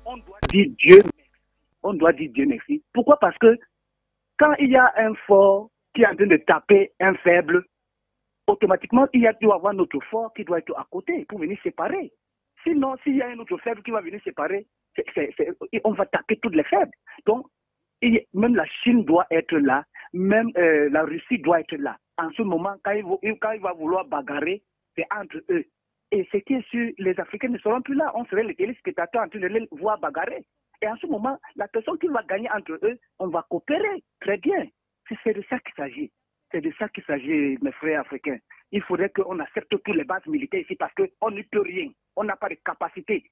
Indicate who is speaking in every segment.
Speaker 1: on doit dire Dieu merci. On doit dire Dieu merci. Pourquoi? Parce que quand il y a un fort qui est en train de taper un faible, automatiquement, il doit y avoir notre fort qui doit être à côté pour venir séparer. Sinon, s'il y a un autre faible qui va venir séparer, on va taper toutes les faibles. Donc, même la Chine doit être là, même la Russie doit être là. En ce moment, quand il va vouloir bagarrer, c'est entre eux. Et ce qui est sûr, les Africains ne seront plus là. On serait les téléspectateurs en train de les voir bagarrer. Et en ce moment, la personne qui va gagner entre eux, on va coopérer. Très bien. C'est de ça qu'il s'agit. C'est de ça qu'il s'agit, mes frères africains. Il faudrait qu'on accepte toutes les bases militaires ici parce qu'on n'y peut rien. On n'a pas de capacité.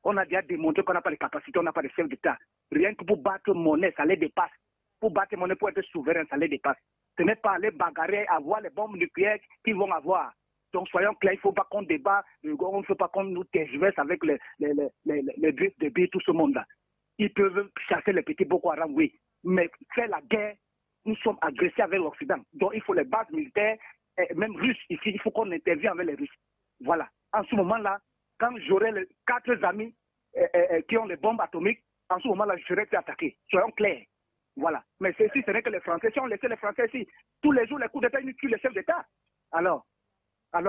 Speaker 1: On a déjà démontré qu'on n'a pas de capacité, on n'a pas de chef d'État. Rien que pour battre monnaie, ça les dépasse. Pour battre monnaie, pour être souverain, ça les dépasse. Ce n'est pas aller bagarrer, avoir les bombes nucléaires qu'ils vont avoir. Donc soyons clairs, il ne faut pas qu'on débat, on ne faut pas qu'on nous tergiverse avec les bus de billes, tout ce monde-là. Ils peuvent chasser les petits Boko Haram, oui. Mais faire la guerre, nous sommes agressés avec l'Occident. Donc il faut les bases militaires, même russes ici, il faut qu'on intervienne avec les Russes. Voilà. En ce moment-là, quand j'aurai les 4 amis qui ont les bombes atomiques, en ce moment-là, je serai attaqué. Soyons clairs. Voilà. Mais ceci, ce n'est que les Français. Si on laissait les Français ici, tous les jours, les coups d'État, ils tuent les chefs d'État. Alors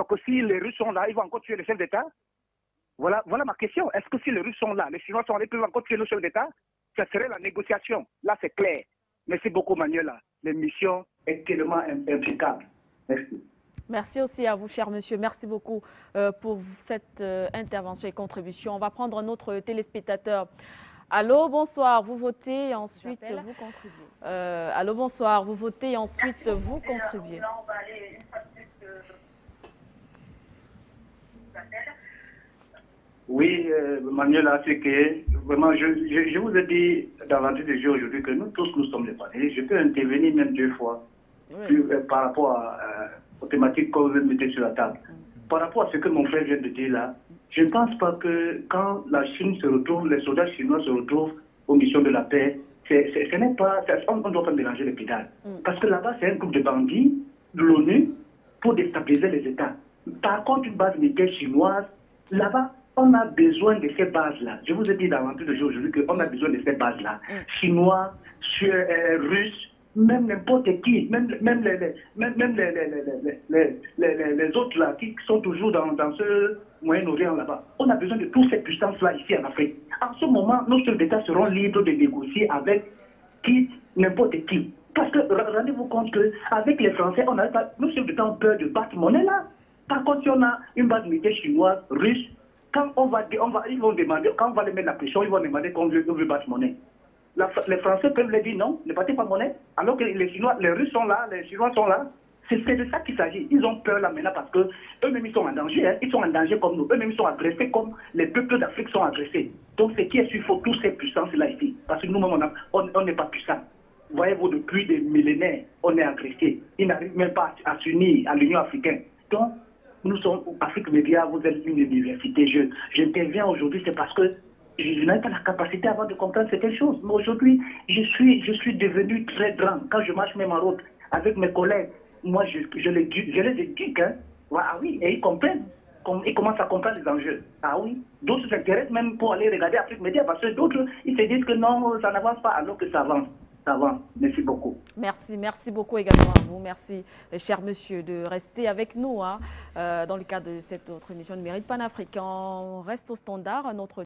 Speaker 1: que si les Russes sont là, ils vont encore tuer les chefs d'État. Voilà ma question. Est-ce que si les Russes sont là, les Chinois sont là, ils peuvent encore tuer nos chefs d'État? Ça serait la négociation. Là, c'est clair. Merci beaucoup, Manuela. L'émission est tellement impeccable. Merci.
Speaker 2: Merci aussi à vous, cher monsieur. Merci beaucoup pour cette intervention et contribution. On va prendre notre téléspectateur. Allô, bonsoir, vous votez et ensuite vous contribuez. Allô, bonsoir, vous votez et ensuite vous contribuez.
Speaker 1: Oui, Manuela, c'est que vraiment, je vous ai dit dans l'entrée de jeu aujourd'hui que nous tous, nous sommes les panélistes. Je peux intervenir même 2 fois par rapport aux thématiques que vous mettez sur la table. Par rapport à ce que mon frère vient de dire là, je ne pense pas que quand la Chine se retrouve, les soldats chinois se retrouvent aux missions de la paix, ce n'est pas, on ne doit pas mélanger les pédales. Parce que là-bas, c'est un groupe de bandits de l'ONU pour déstabiliser les États. Par contre, une base militaire chinoise, là-bas, on a besoin de ces bases-là. Je vous ai dit dans l'entrée de jeu aujourd'hui qu'on a besoin de ces bases-là. Chinois, Russes, même n'importe qui, même les autres là qui sont toujours dans ce Moyen-Orient là-bas. On a besoin de toutes ces puissances-là ici en Afrique. En ce moment, nos chefs d'État seront libres de négocier avec qui, n'importe qui. Parce que rendez-vous compte qu'avec les Français, nos chefs d'État ont peur de battre monnaie là. Par contre, si on a une base militaire chinoise, russe, quand ils vont demander, quand on va les mettre la pression, ils vont demander qu'on veut battre monnaie. Les Français peuvent leur dire non, ne battez pas monnaie, alors que les Russes sont là, les Chinois sont là. C'est de ça qu'il s'agit. Ils ont peur là maintenant parce qu'eux-mêmes ils sont en danger. Hein. Ils sont en danger comme nous. Eux-mêmes ils sont agressés comme les peuples d'Afrique sont agressés. Donc ce qui est sûr, il faut toutes ces puissances-là ici. Parce que nous-mêmes, on n'est pas puissants. Voyez-vous, depuis des millénaires, on est agressés. Ils n'arrivent même pas à s'unir à l'Union africaine. Donc, nous sommes, Afrique Média, vous êtes une université. J'interviens aujourd'hui, c'est parce que je n'avais pas la capacité avant de comprendre certaines choses. Mais aujourd'hui, je suis devenu très grand. Quand je marche même en route avec mes collègues, moi, je les éduque. Hein. Ah oui, et ils comprennent. Ils commencent à comprendre les enjeux. Ah oui. D'autres s'intéressent même pour aller regarder Afrique Média parce que d'autres, ils se disent que non, ça n'avance pas alors que ça avance. Merci beaucoup.
Speaker 2: Merci beaucoup également à vous. Merci, cher monsieur, de rester avec nous dans le cadre de cette autre émission de Mérite panafricain. On reste au standard. Notre